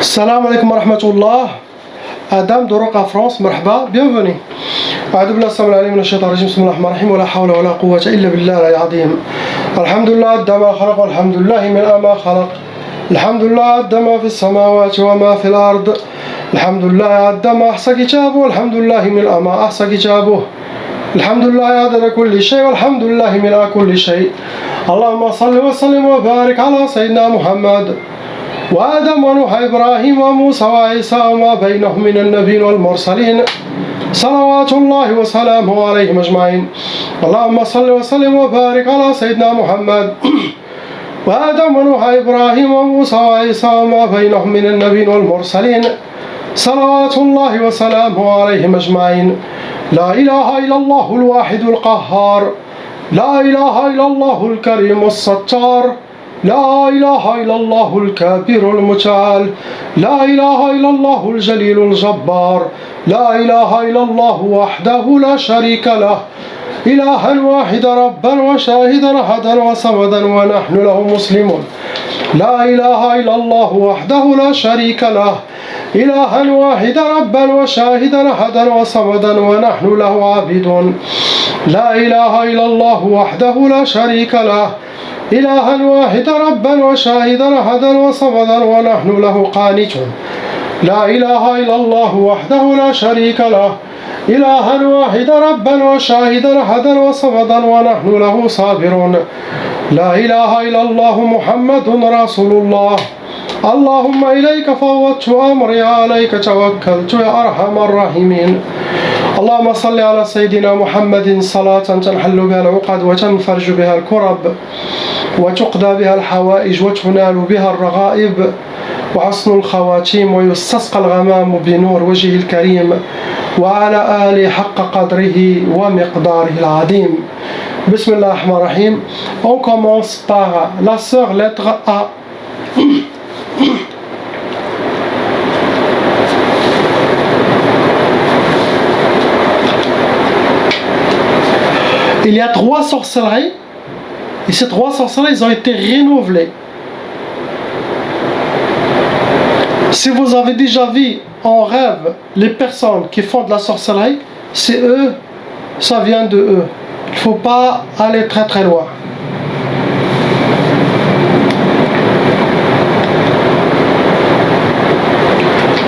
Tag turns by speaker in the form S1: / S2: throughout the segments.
S1: Salam alaikum wa rahmatullah. Adam de Roca France, marhaba, bienvenue. أعوذ بالله السميع العليم من الشيطان الرجيم بسم الله الرحمن الرحيم ولا حول ولا قوة إلا بالله العظيم. الحمد لله عد ما خلق والحمد لله من ما خلق. الحمد لله عد ما في السماوات وما في الأرض. الحمد لله عد ما أحصى كتابه والحمد لله من ما أحصى كتابه. الحمد لله عدد كل شيء والحمد لله من كل شيء. اللهم صل وسلم وبارك على سيدنا محمد وآدم ونوح إبراهيم وموسى وعيسى وما بينهم من النبيين والمرسلين صلوات الله وسلامه عليهم أجمعين. اللهم صل وسلم وبارك على سيدنا محمد وآدم ونوح إبراهيم وموسى وعيسى وما بينهم من النبيين والمرسلين صلوات الله وسلامه عليهم أجمعين. لا إله إلا الله الواحد القهار. لا إله إلا الله الكريم الستار. لا إله إلا الله الكبير المتعال. لا إله إلا الله الجليل الجبار. لا إله إلا الله وحده لا شريك له إلها واحدا ربا وشاهدا أحدا وصمدا ونحن له مسلمون. لا إله إلا الله وحده لا شريك له إلها واحدا ربا وشاهدا أحدا وصمدا ونحن له عابدون. لا إله إلا الله وحده لا شريك له إلها واحدا ربا وشاهدا أحدا وصمدا ونحن له قانتون. لا إله إلا الله وحده لا شريك له إلها واحدا ربا وشاهدا أحدا وصمدا ونحن له صابرون. لا إله إلا الله محمد رسول الله. اللهم إليك فوضت أمري عليك توكلت يا أرحم الراحمين. اللهم صل على سيدنا محمد صلاة تنحل بها العقد وتنفرج بها الكرب وتقضى بها الحوائج وتنال بها الرغائب وحسن الخواتيم ويستسقى الغمام بنور وجهه الكريم وعلى آله حق قدره ومقداره العظيم. بسم الله الرحمن الرحيم. On commence par la sœur lettre A. Il y a 3 sorcelleries et ces 3 sorcelleries ont été renouvelées. Si vous avez déjà vu en rêve les personnes qui font de la sorcellerie, c'est eux, ça vient de eux. Il ne faut pas aller très très loin.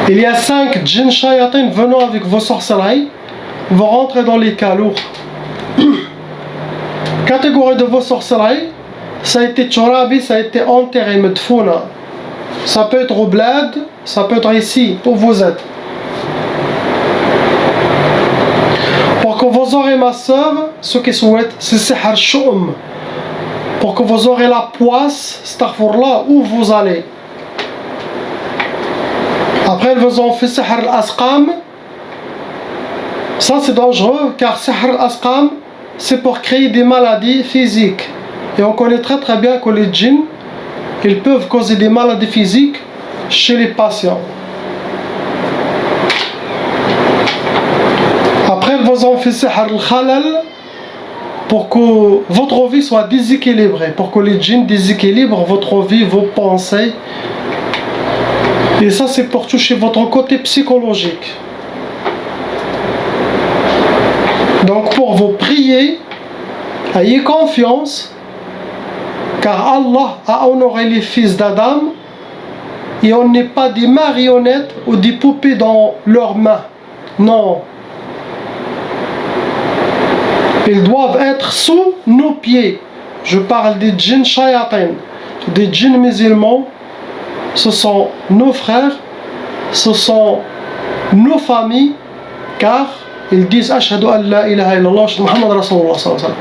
S1: Il y a 5 djinns shayatin venant avec vos sorcelleries, vont rentrer dans les cas lourds. Catégorie de vos sorcelleries, ça a été tchorabi, ça a été enterré, medfouna. Ça peut être au bled, ça peut être ici, où vous êtes. Pour que vous aurez ma soeur, ce qui souhaitent, c'est sihar shoum. Pour que vous aurez la poisse, astaghfirullah, où vous allez. Après, ils vous ont fait sihar al-asqam. Ça, c'est dangereux, car sihar al-asqam, c'est pour créer des maladies physiques. Et on connaît très très bien que les djinns, ils peuvent causer des maladies physiques chez les patients. Après, ils vous ont fait sihar al-khalal pour que votre vie soit déséquilibrée, pour que les djinns déséquilibrent votre vie, vos pensées. Et ça, c'est pour toucher votre côté psychologique. Donc pour vous prier, ayez confiance, car Allah a honoré les fils d'Adam et on n'est pas des marionnettes ou des poupées dans leurs mains. Non. Ils doivent être sous nos pieds. Je parle des djinns shayatin, des djinns musulmans. Ce sont nos frères, ce sont nos familles, car ils disent Ashhadu an la ilaha illallah Muhammad Rasulullah sallallahu alayhi wa sallam.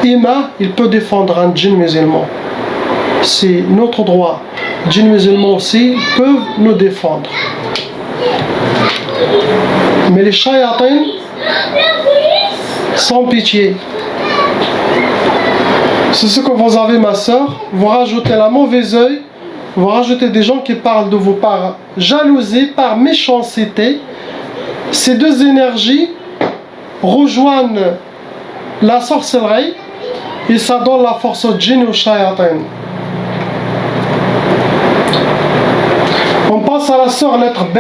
S1: Ima, il peut défendre un djinn musulman. C'est notre droit. Djinn musulmans aussi peuvent nous défendre. Mais les shayatins, sans pitié. C'est ce que vous avez, ma soeur. Vous rajoutez la mauvaise œil, vous rajoutez des gens qui parlent de vous par jalousie, par méchanceté. Ces deux énergies rejoignent la sorcellerie et ça donne la force au djinn et au shayatin. On parle passe à la sœur lettre B.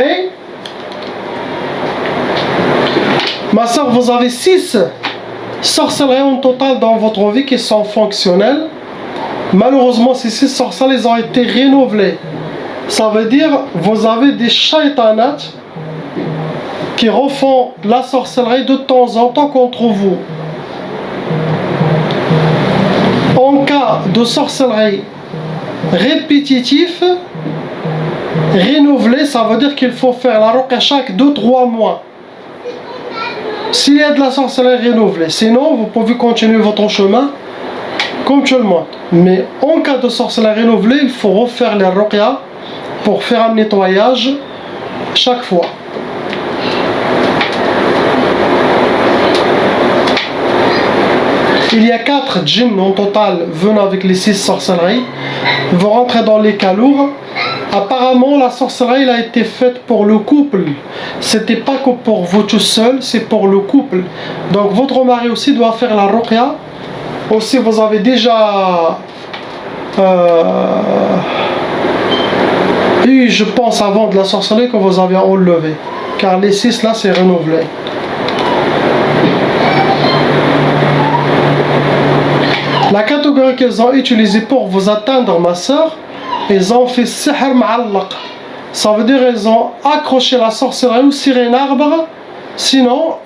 S1: Ma sœur, vous avez 6 sorcelleries en total dans votre vie qui sont fonctionnelles. Malheureusement, ces 6 sorcelleries ont été renouvelées. Ça veut dire vous avez des shaitanat qui refont la sorcellerie de temps en temps contre vous. En cas de sorcellerie répétitive, renouvelée, ça veut dire qu'il faut faire la ruqya chaque 2-3 mois. S'il y a de la sorcellerie renouvelée, sinon vous pouvez continuer votre chemin comme tout le monde. Mais en cas de sorcellerie renouvelée, il faut refaire les ruqya pour faire un nettoyage chaque fois. Il y a 4 djinns en total venant avec les 6 sorcelleries. Ils vont rentrer dans les calours. Apparemment, la sorcellerie a été faite pour le couple. C'était pas que pour vous tout seul, c'est pour le couple. Donc votre mari aussi doit faire la ruqya. Aussi, vous avez déjà eu, je pense, avant de la sorcellerie que vous avez enlevé. Car les 6 là, c'est renouvelé. La catégorie qu'ils ont utilisée pour vous atteindre, ma soeur, ils ont fait sihr ma'allaq. Ça veut dire qu'ils ont accroché la sorcellerie ou sur un arbre, sinon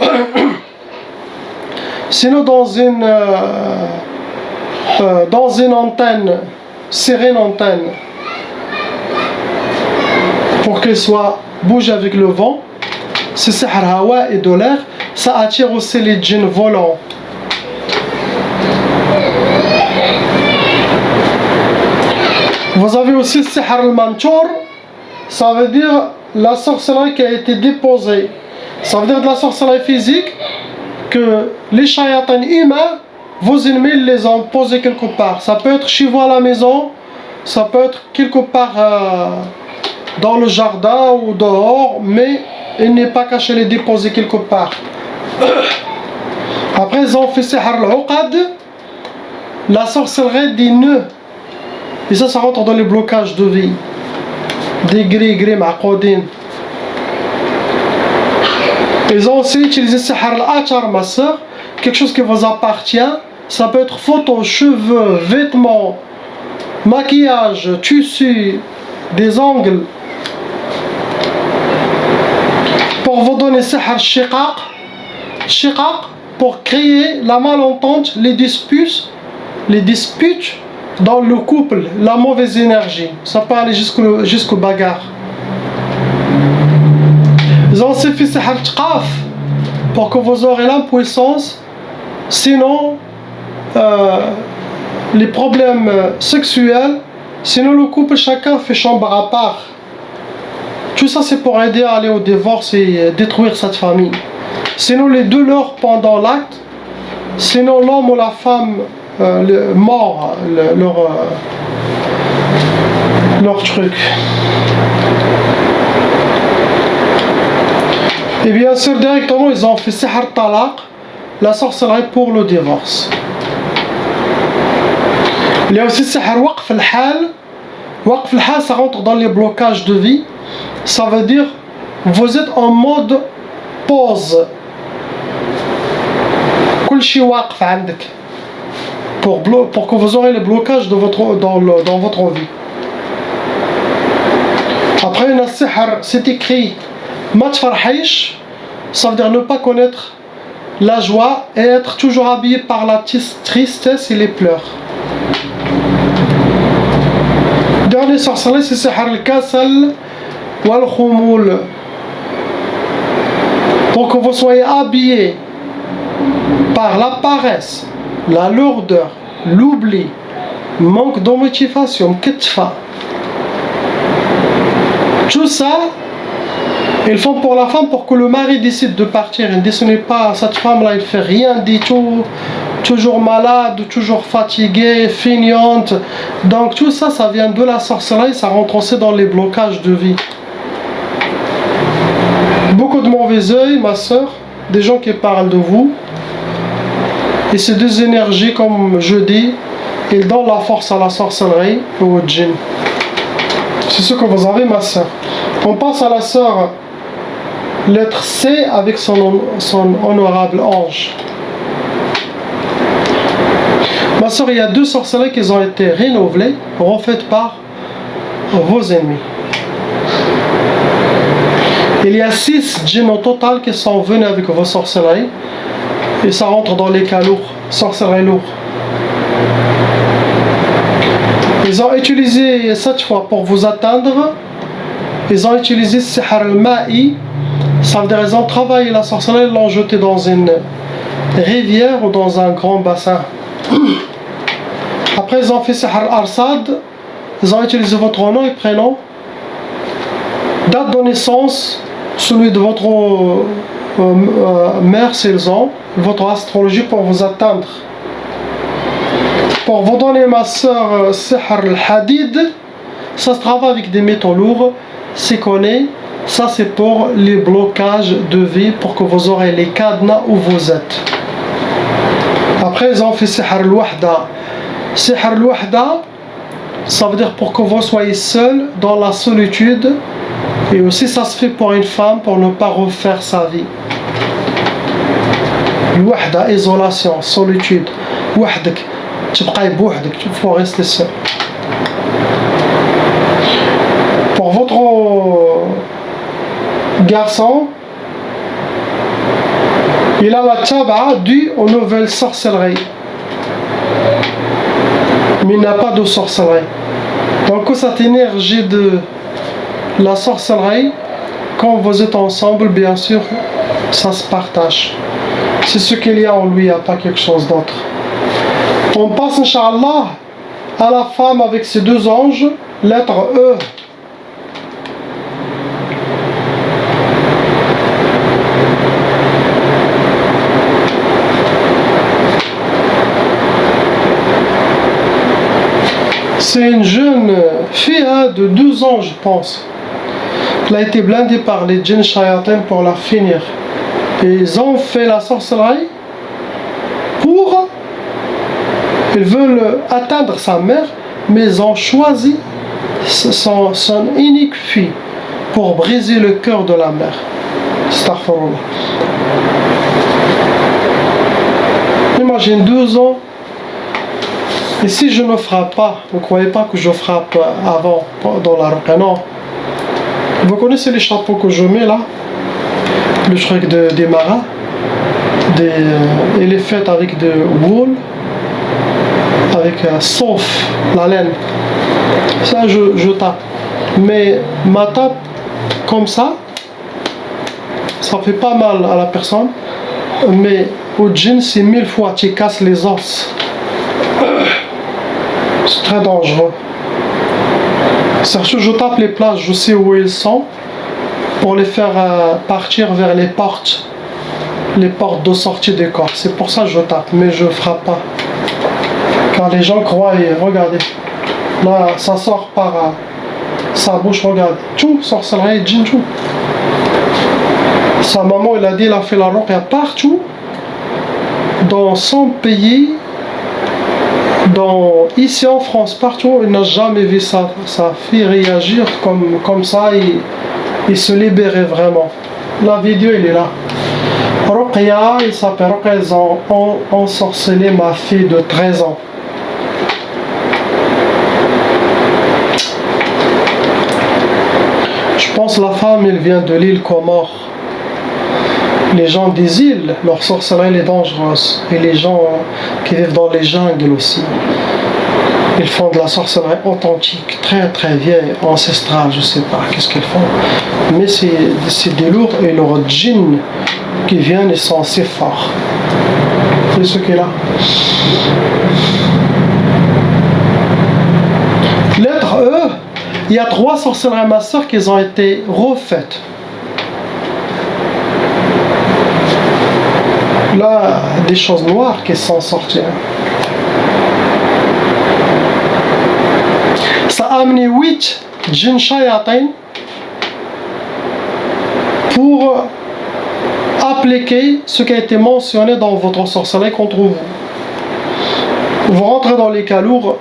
S1: dans une antenne, sur une antenne, pour qu'elle soit bouge avec le vent. C'est sihr hawa et de l'air. Ça attire aussi les djinns volants. Vous avez aussi le sihr al-mantour, ça veut dire la sorcellerie qui a été déposée. Ça veut dire de la sorcellerie physique que les shayatans humains, vos ennemis les ont posés quelque part. Ça peut être chez vous à la maison, ça peut être quelque part dans le jardin ou dehors, mais il n'est pas caché les déposer quelque part. Après ils ont fait sihr al-uqad, la sorcellerie des nœuds. Et ça rentre dans les blocages de vie. Des gris ma'qoudin. Ils ont aussi utilisé sihr al-achar, ma soeur, quelque chose qui vous appartient. Ça peut être photos, cheveux, vêtements, maquillage, tissu, des ongles. Pour vous donner sihr al-shiqaq, pour créer la malentente, les disputes dans le couple, la mauvaise énergie. Ça peut aller jusqu'au bagarre. Ils ont aussi fait sihr al-tqaf pour que vous aurez l'impuissance. Sinon, les problèmes sexuels, sinon le couple, chacun fait chambre à part. Tout ça, c'est pour aider à aller au divorce et détruire cette famille. Sinon, les deux leurs pendant l'acte, sinon l'homme ou la femme mort, leur truc. Et bien sûr, directement, ils ont fait sihr talaq, la sorcellerie pour le divorce. Il y a aussi sihr waqf al-hal. Waqf al-hal, ça rentre dans les blocages de vie. Ça veut dire, vous êtes en mode pause. Kul shi waqf عندك. Pour que vous aurez les blocages dans votre vie. Après, une sihr, c'est écrit ma tfarhish, ça veut dire ne pas connaître la joie et être toujours habillé par la tristesse et les pleurs. Dernier sorcellerie, c'est sihr al-kasal wal khumul. Pour que vous soyez habillé par la paresse, la lourdeur, l'oubli, manque de motivation, kitfa. Tout ça, ils font pour la femme pour que le mari décide de partir. Il ne dit pas, cette femme-là, il fait rien du tout, toujours malade, toujours fatiguée, feignante. Donc tout ça, ça vient de la sorcellerie, ça rentre aussi dans les blocages de vie. Beaucoup de mauvais œil, ma soeur, des gens qui parlent de vous. Et ces deux énergies, comme je dis, ils donnent la force à la sorcellerie et au djinn. C'est ce que vous avez, ma soeur. On passe à la soeur, lettre C avec son honorable ange. Ma soeur, il y a 2 sorcelleries qui ont été renouvelées, refaites par vos ennemis. Il y a 6 djinns au total qui sont venus avec vos sorcelleries. Et ça rentre dans les cas lourds, sorcelleries lourds. Ils ont utilisé cette fois pour vous atteindre. Ils ont utilisé Sihr al-Ma'i. Ça veut dire qu'ils ont travaillé la sorcellerie, ils l'ont jeté dans une rivière ou dans un grand bassin. Après ils ont fait Sihr al-Arsad. Ils ont utilisé votre nom et prénom, date de naissance, celui de votre mère s'ils ont, votre astrologie pour vous atteindre. Pour vous donner, ma soeur, Sihr al-Hadid, ça se travaille avec des métaux lourds, c'est connu. Ça c'est pour les blocages de vie, pour que vous aurez les cadenas où vous êtes. Après ils ont fait Sihr al-Wahda. Sihr al-Wahda, ça veut dire pour que vous soyez seul dans la solitude. Et aussi ça se fait pour une femme pour ne pas refaire sa vie. Wahda, isolation, solitude. Wahdak, tu faut rester seul. Pour votre garçon, il a la taba'a due aux nouvelles sorcelleries. Mais il n'a pas de sorcellerie. Donc cette énergie de la sorcellerie, quand vous êtes ensemble, bien sûr, ça se partage. C'est ce qu'il y a en lui, il n'y a pas quelque chose d'autre. On passe, Inch'Allah, à la femme avec ses 2 anges, lettre E. C'est une jeune fille de 12 ans, je pense. Elle a été blindée par les djinns shayatin pour la finir. Et ils ont fait la sorcellerie pour... Ils veulent atteindre sa mère, mais ils ont choisi son unique fille pour briser le cœur de la mère. Astaghfirullah. Imagine 12 ans. Et si je ne frappe pas, ne croyez pas que je frappe avant dans la ruqa, non. Vous connaissez les chapeaux que je mets là, le truc des marins, il est fait avec de wool, avec sauf la laine. Ça je tape. Mais ma tape comme ça fait pas mal à la personne. Mais au djinn c'est 1000 fois, tu casses les os. C'est très dangereux. Surtout je tape les places, je sais où ils sont, pour les faire partir vers les portes de sortie des corps. C'est pour ça que je tape, mais je frappe pas. Car les gens croient, et regardez, là ça sort par sa bouche, regarde. Tchou, sorcellerie, djinn, tchou. Sa maman, elle a dit, elle a fait la ruqya partout, dans son pays. Ici en France, partout, il n'a jamais vu sa fille réagir comme ça et se libérer vraiment. La vidéo, elle est là. Ruqya, il s'appelle Ruqya, ils ont ensorcelé ma fille de 13 ans. Je pense que la femme, elle vient de l'île Comore. Les gens des îles, leur sorcellerie est dangereuse. Et les gens qui vivent dans les jungles aussi. Ils font de la sorcellerie authentique, très très vieille, ancestrale, je sais pas qu'est-ce qu'ils font. Mais c'est des lourds et leurs djinns qui viennent, ils sont assez forts. C'est ce qui est là. Lettre E, il y a 3 sorcelleries ma soeur qui ont été refaites. Là, des choses noires qui sont sorties. Ça a amené 8 djinns shayatin pour appliquer ce qui a été mentionné dans votre sorcellerie contre vous. Vous rentrez dans les cas lourds,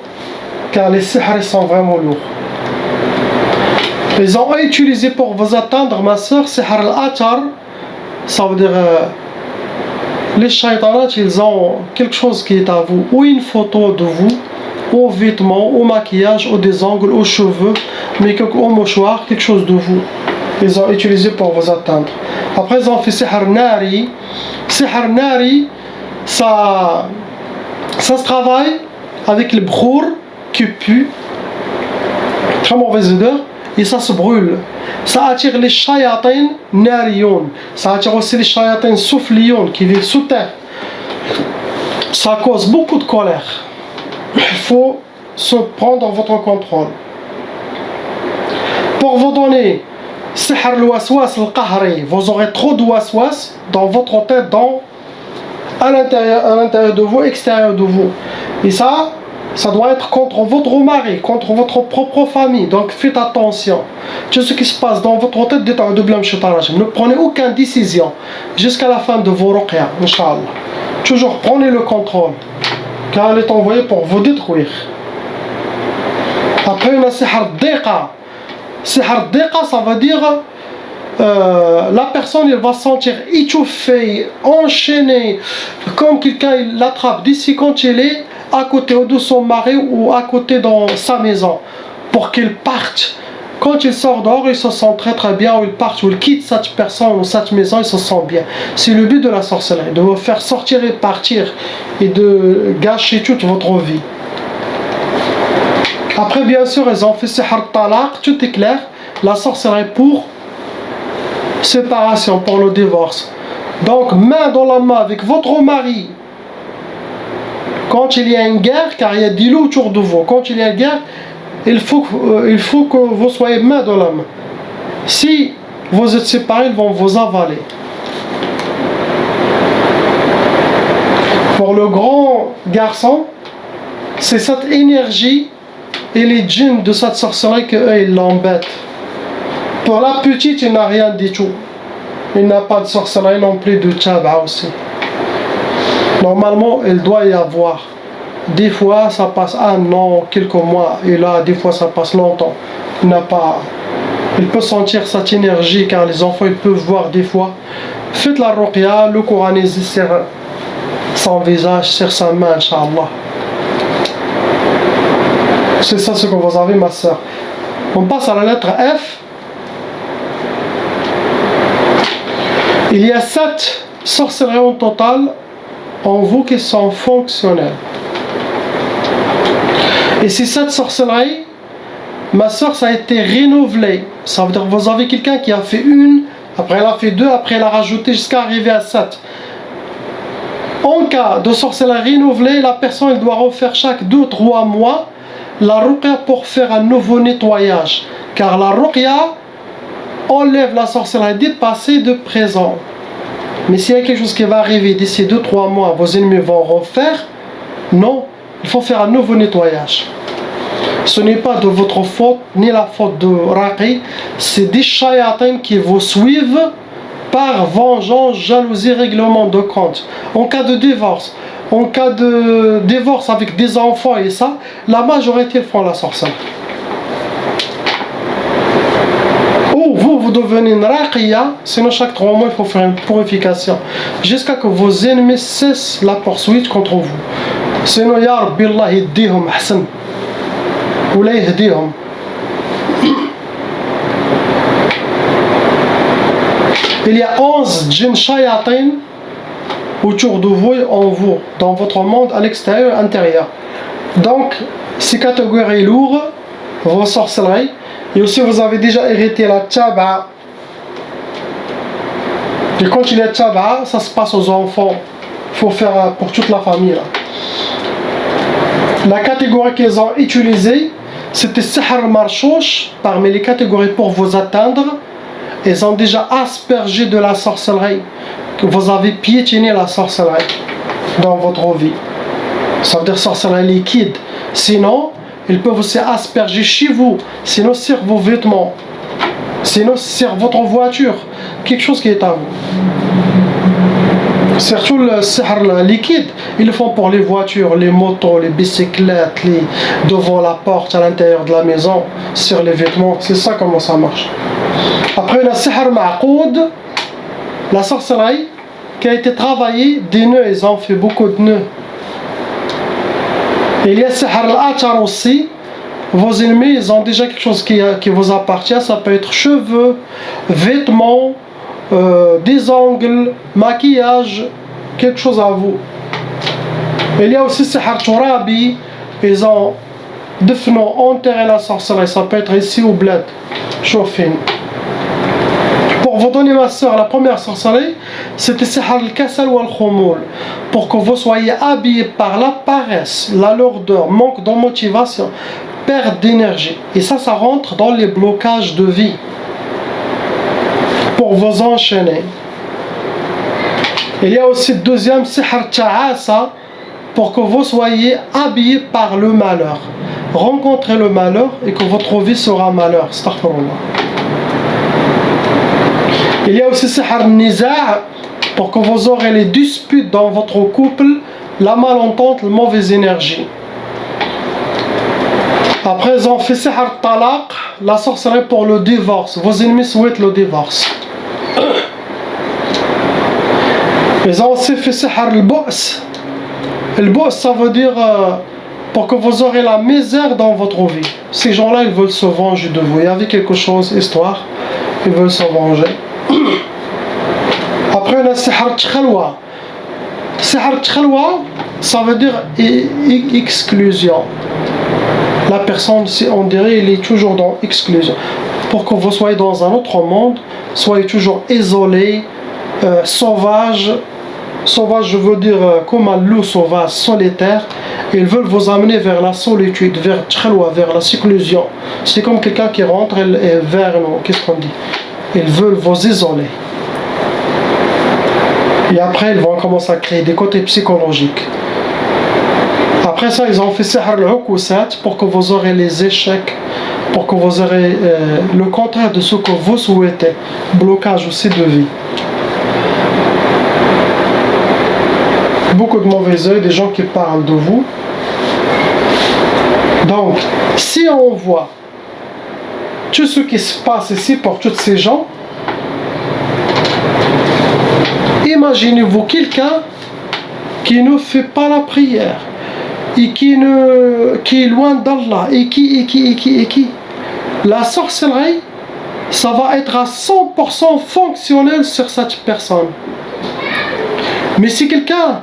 S1: car les sihr sont vraiment lourds. Ils ont utilisé pour vous atteindre, ma soeur, c'est al-atar. Ça veut dire les shaytanats, ils ont quelque chose qui est à vous, ou une photo de vous, ou vêtements, ou maquillage, ou des ongles, ou cheveux, mais au mouchoir, quelque chose de vous. Ils ont utilisé pour vous atteindre. Après, ils ont fait sihr nari. Sihr nari, ça se travaille avec le bkhour qui pue, très mauvaise odeur, et ça se brûle. Ça attire les shayatin nariyon. Ça attire aussi les shayatin soufliyon qui vivent sous terre. Ça cause beaucoup de colère. Il faut se prendre en votre contrôle. Pour vous donner sihr al-waswas al-qahri, vous aurez trop de waswas dans votre tête, à l'intérieur de vous, extérieur de vous. Et ça doit être contre votre mari, contre votre propre famille. Donc faites attention. Tout ce qui se passe dans votre tête, dites a'udhu billahi minash shaitanir rajim. Ne prenez aucune décision jusqu'à la fin de vos ruqya, Inch'Allah. Toujours prenez le contrôle, car elle est envoyée pour vous détruire. Après, on a sihr diqa. Sihr diqa, ça veut dire la personne, elle va se sentir étouffée, enchaînée, comme quelqu'un il l'attrape d'ici quand il est à côté de son mari ou à côté dans sa maison, pour qu'il parte. Quand il sort dehors, il se sent très très bien, ou il part, ou il quitte cette personne ou cette maison, il se sent bien. C'est le but de la sorcellerie, de vous faire sortir et partir, et de gâcher toute votre vie. Après, bien sûr, ils ont fait sihr talaq, tout est clair, la sorcellerie pour séparation, pour le divorce. Donc, main dans la main avec votre mari, quand il y a une guerre, car il y a des loups autour de vous, quand il y a une guerre, il faut que vous soyez main dans la main. Si vous êtes séparés, ils vont vous avaler. Pour le grand garçon, c'est cette énergie et les djinns de cette sorcellerie qu'eux, ils l'embêtent. Pour la petite, il n'a rien du tout. Il n'a pas de sorcellerie non plus, de tchaba aussi. Normalement, il doit y avoir. Des fois, ça passe un an, quelques mois, et là, des fois, ça passe longtemps. Il n'a pas. Il peut sentir cette énergie, car les enfants, ils peuvent voir des fois. Faites la ruqya, le coranisez sur son visage, sur sa main, Inch'Allah. C'est ça ce que vous avez, ma soeur. On passe à la lettre F. Il y a 7 sorcelleries en total en vous qui sont fonctionnelles. Et ces 7 sorcelleries, ma soeur, ça a été renouvelé. Ça veut dire que vous avez quelqu'un qui a fait une, après elle a fait 2, après elle a rajouté jusqu'à arriver à 7. En cas de sorcellerie renouvelée, la personne elle doit refaire chaque 2-3 mois la ruqya pour faire un nouveau nettoyage. Car la ruqya enlève la sorcellerie du passé et de présent. Mais s'il y a quelque chose qui va arriver d'ici 2-3 mois, vos ennemis vont refaire, non, il faut faire un nouveau nettoyage. Ce n'est pas de votre faute, ni la faute de Raqi, c'est des shayatins qui vous suivent par vengeance, jalousie, règlement de compte. En cas de divorce, en cas de divorce avec des enfants et ça, la majorité font la sorcellerie. Ou vous devenez une raqiya, sinon chaque 3 mois il faut faire une purification, jusqu'à que vos ennemis cessent la poursuite contre vous. Sinon, ya Rabbi Allah yahdihum ahsan, ou la yahdihum. Il y a 11 djinns shayatin autour de vous et en vous, dans votre monde, à l'extérieur et à l'intérieur. Donc, ces catégories lourdes, vos sorcelleries, et aussi vous avez déjà hérité la tchaba. Et quand il y a tchaba, ça se passe aux enfants. Il faut faire pour toute la famille. Là. La catégorie qu'ils ont utilisée, c'était sihr marchouch, parmi les catégories pour vous atteindre. Ils ont déjà aspergé de la sorcellerie. Que vous avez piétiné la sorcellerie dans votre vie. Ça veut dire sorcellerie liquide. Sinon, ils peuvent aussi asperger chez vous. Sinon, sur vos vêtements. Sinon, sur votre voiture. Quelque chose qui est à vous. Surtout le sihr liquide, ils le font pour les voitures, les motos, les bicyclettes, devant la porte, à l'intérieur de la maison, sur les vêtements. C'est ça comment ça marche. Après, le sihr ma'qoud, la sorcellerie qui a été travaillée, des nœuds, ils ont fait beaucoup de nœuds. Il y a le sihr al-athar aussi. Vos ennemis, ils ont déjà quelque chose qui vous appartient. Ça peut être cheveux, vêtements, des ongles, maquillage, quelque chose à vous. Il y a aussi Sihar Turabi, ils ont enterré la sorcellerie, ça peut être ici au bled, chauffine. Pour vous donner ma soeur, la première sorcellerie, c'était Sihar al-Kasal ou al-Khumul, pour que vous soyez habillés par la paresse, la lourdeur, manque de motivation, perte d'énergie. Et ça rentre dans les blocages de vie. Pour vous enchaîner. Il y a aussi le deuxième Sihar Ta'asa, pour que vous soyez habillés par le malheur. Rencontrez le malheur et que votre vie sera malheur. Astaghfirullah. Il y a aussi Sihar Niza', pour que vous aurez les disputes dans votre couple, la malentente, la mauvaise énergie. Après, ils ont fait Sihar Talaq, la sorcellerie pour le divorce. Vos ennemis souhaitent le divorce. Ils ont aussi fait Sihar al-Bu's. Le Bu's, ça veut dire pour que vous aurez la misère dans votre vie. Ces gens-là, ils veulent se venger de vous. Il y avait quelque chose, histoire, ils veulent se venger. Après, on a Sihar Tchalwa. Sihar Tchalwa, ça veut dire exclusion. La personne, on dirait, il est toujours dans exclusion. Pour que vous soyez dans un autre monde, soyez toujours isolé, sauvage. Sauvage, je veux dire comme un loup sauvage, solitaire. Ils veulent vous amener vers la solitude, vers Tchalwa, vers la seclusion. C'est comme quelqu'un qui rentre et vers nous, qu'est-ce qu'on dit? Ils veulent vous isoler. Et après, ils vont commencer à créer des côtés psychologiques. Après ça, ils ont fait Sihar al-Ukusat pour que vous aurez les échecs, pour que vous aurez le contraire de ce que vous souhaitez. Blocage aussi de vie. Beaucoup de mauvais œil, des gens qui parlent de vous. Donc, si on voit tout ce qui se passe ici pour tous ces gens, imaginez-vous quelqu'un qui ne fait pas la prière et qui est loin d'Allah et qui. La sorcellerie, ça va être à 100% fonctionnel sur cette personne. Mais si quelqu'un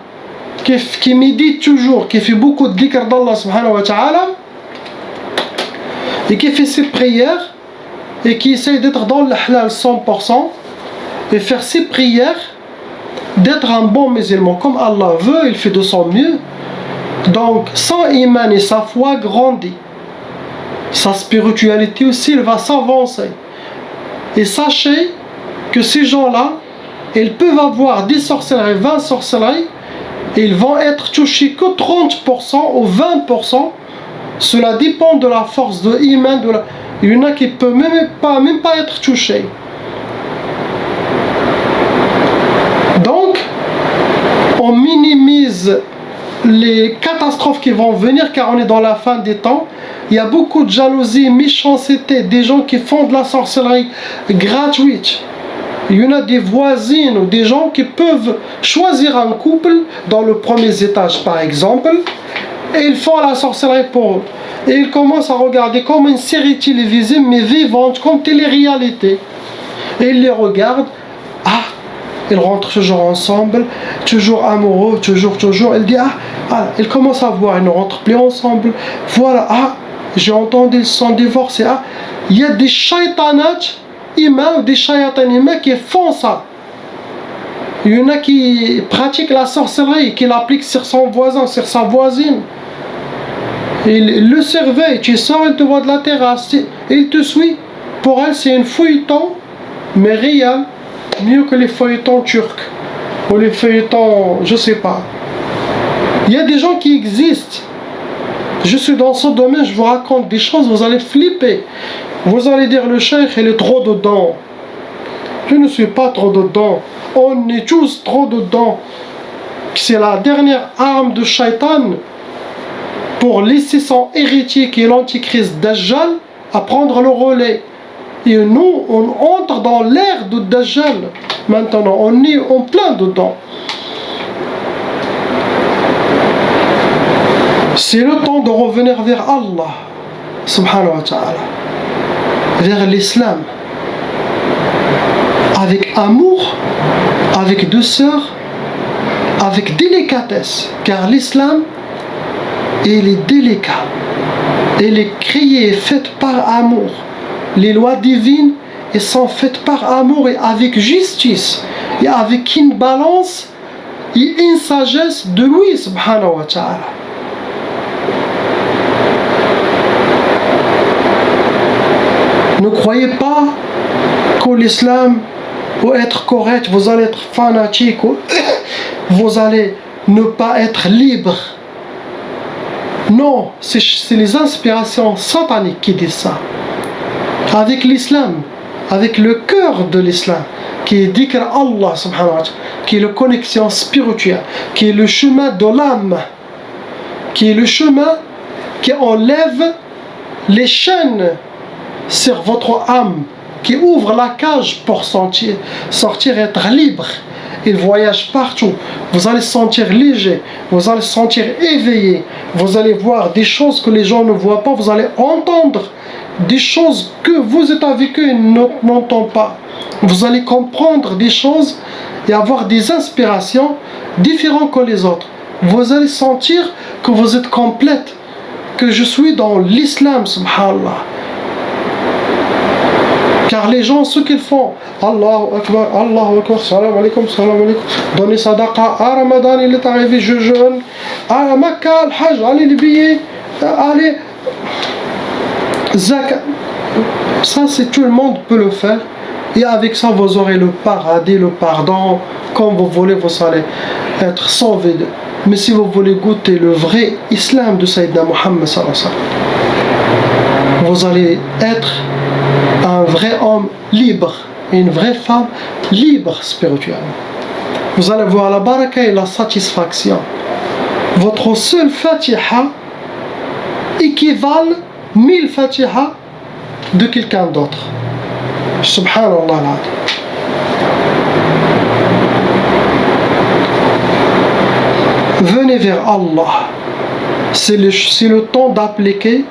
S1: qui médite toujours, qui fait beaucoup de dhikr d'Allah subhanahu wa ta'ala, et qui fait ses prières, et qui essaye d'être dans le halal 100%, et faire ses prières, d'être un bon musulman, comme Allah veut, il fait de son mieux. Donc, son iman et sa foi grandit. Sa spiritualité aussi, elle va s'avancer. Et sachez que ces gens-là, ils peuvent avoir 10 sorcelleries, 20 sorcelleries, et ils vont être touchés que 30% ou 20%. Cela dépend de la force de iman. Il y en a qui ne peuvent même pas être touchés. Donc, on minimise les catastrophes qui vont venir car on est dans la fin des temps. Il y a beaucoup de jalousie, méchanceté, des gens qui font de la sorcellerie gratuite. Il y en a des voisines ou des gens qui peuvent choisir un couple dans le premier étage par exemple, et ils font la sorcellerie pour eux. Et ils commencent à regarder comme une série télévisée mais vivante, comme télé-réalité. Et ils les regardent, ils rentrent toujours ensemble, toujours amoureux, toujours. Elle dit, ils commencent à voir, ils ne rentrent plus ensemble. Voilà, j'ai entendu, ils sont divorcés. Il y a des shaytanat imams, des shaytan imams qui font ça. Il y en a qui pratiquent la sorcellerie, qui l'appliquent sur son voisin, sur sa voisine. Il le surveille, tu sors, il te voit de la terrasse, il te suit. Pour elle, c'est un feuilleton, mais réel. Mieux que les feuilletons turcs ou les feuilletons, je sais pas. Il y a des gens qui existent. Je suis dans ce domaine, je vous raconte des choses, vous allez flipper. Vous allez dire le cheikh, il est trop dedans. Je ne suis pas trop dedans. On est tous trop dedans. C'est la dernière arme de Shaitan pour laisser son héritier qui est l'antichrist Dajjal à prendre le relais. Et nous, on entre dans l'ère de Dajjal. Maintenant, on est en plein dedans. C'est le temps de revenir vers Allah, subhanahu wa ta'ala, vers l'islam, avec amour, avec douceur, avec délicatesse, car l'islam, il est délicat, il est créé et fait par amour. Les lois divines, elles sont faites par amour et avec justice, et avec une balance et une sagesse de lui, subhanahu wa ta'ala. Ne croyez pas que l'islam, pour être correct, vous allez être fanatique, ou vous allez ne pas être libre. Non, c'est les inspirations sataniques qui disent ça. Avec l'islam, avec le cœur de l'islam, qui est dhikr Allah subhanahu wa ta'ala, qui est la connexion spirituelle, qui est le chemin de l'âme, qui est le chemin qui enlève les chaînes sur votre âme, qui ouvre la cage pour sortir et être libre. Il voyage partout. Vous allez se sentir léger, vous allez se sentir éveillé, vous allez voir des choses que les gens ne voient pas, vous allez entendre des choses que vous êtes avec eux et n'entendent pas. Vous allez comprendre des choses et avoir des inspirations différentes que les autres. Vous allez sentir que vous êtes complète, que je suis dans l'islam, subhanallah. Car les gens, ce qu'ils font, Allahu Akbar, salam alaikum, donner sadaqa, à Ramadan il est arrivé, je jeûne, à Makkah, al-Hajj, allez les billets, allez, Zakat. Ça, c'est tout le monde peut le faire. Et avec ça, vous aurez le paradis, le pardon. Comme vous voulez, vous allez être sauvé. Mais si vous voulez goûter le vrai islam de Sayyidina Muhammad sallallahu alayhi wa sallam, vous allez être un vrai homme libre et une vraie femme libre spirituellement. Vous allez voir la baraka et la satisfaction. Votre seule fatiha équivalent 1000 fatiha de quelqu'un d'autre. Subhanallah. Venez vers Allah. C'est le temps d'appliquer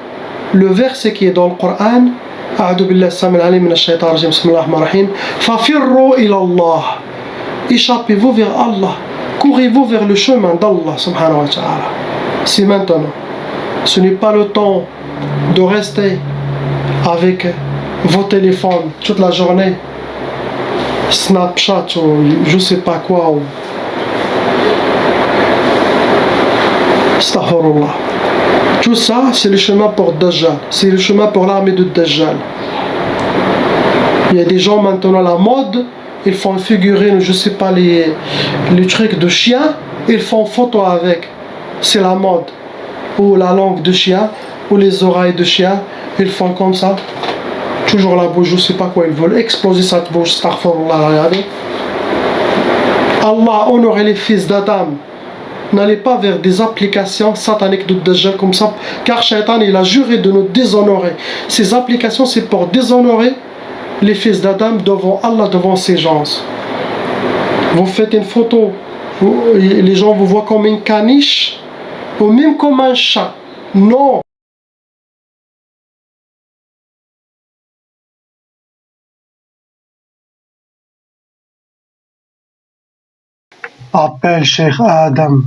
S1: le verset qui est dans le Coran. أعوذ بالله السميع العليم من الشيطان الرجيم بسم الله الرحمن الرحيم ففروا إلى الله. Échappez-vous vers Allah, courez-vous vers le chemin d'Allah subhanahu wa ta'ala. C'est maintenant. Ce n'est pas le temps de rester avec vos téléphones toute la journée, Snapchat ou je sais pas quoi. Astaghfirullah. Tout ça, c'est le chemin pour Dajjal. C'est le chemin pour l'armée de Dajjal. Il y a des gens maintenant à la mode, ils font figurer, je sais pas, les trucs de chien, ils font photo avec. C'est la mode. Ou la langue de chien, ou les oreilles de chien, ils font comme ça. Toujours la bouche, je sais pas quoi, ils veulent exploser cette bouche. Astaghfirullah, regardez. Allah honorait les fils d'Adam. N'allez pas vers des applications sataniques de Dajjal comme ça, car Shaitan il a juré de nous déshonorer. Ces applications c'est pour déshonorer les fils d'Adam devant Allah, devant ses gens. Vous faites une photo, les gens vous voient comme une caniche ou même comme un chat. Non. Appelle Cheikh Adam.